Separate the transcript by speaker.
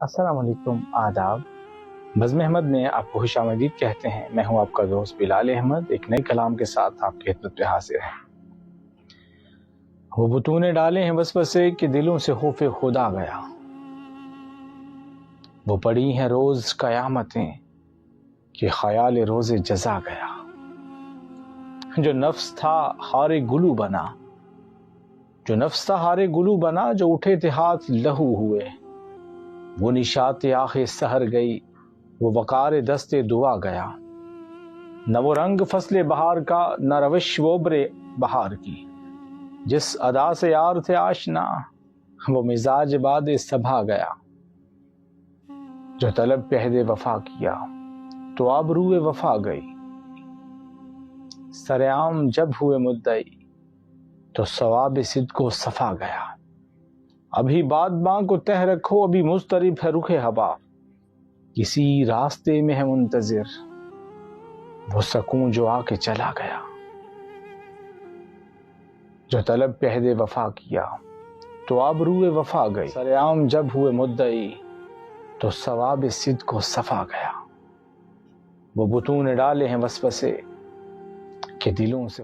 Speaker 1: السلام علیکم، آداب۔ بزم احمد میں آپ کو خوش آمدید کہتے ہیں۔ میں ہوں آپ کا دوست بلال احمد، ایک نئے کلام کے ساتھ آپ کی خدمت پہ حاضر ہیں۔ وہ بتوں نے ڈالے ہیں وسوسے کہ دلوں سے خوف خدا گیا، وہ پڑی ہیں روز قیامتیں کہ خیال روز جزا گیا۔ جو نفس تھا ہار گلو بنا، جو نفس تھا ہار گلو بنا، جو اٹھے تھے ہاتھ لہو ہوئے، وہ نشاط آخ سحر گئی، وہ وقار دست دعا گیا۔ نہ وہ رنگ فصل بہار کا، نہ روش وہ عبر بہار کی، جس ادا سے یار تھے آشنا، وہ مزاج باد صبا گیا۔ جو طلب پہ عہد وفا کیا تو آبروئے وفا گئی، سرعام جب ہوئے مدعی تو ثواب صدق و صفا گیا۔ ابھی باد باں کو تہ رکھو، ابھی مضطرب ہے رخ ہوا، کسی راستے میں ہے منتظر وہ سکون جو آ کے چلا گیا۔ جو طلب پہ عہد وفا کیا تو آبروئے وفا گئی، سرعام جب ہوئے مدعی تو ثواب صدق و صفا گیا۔ وہ بتوں نے ڈالے ہیں وسوسے کہ دلوں سے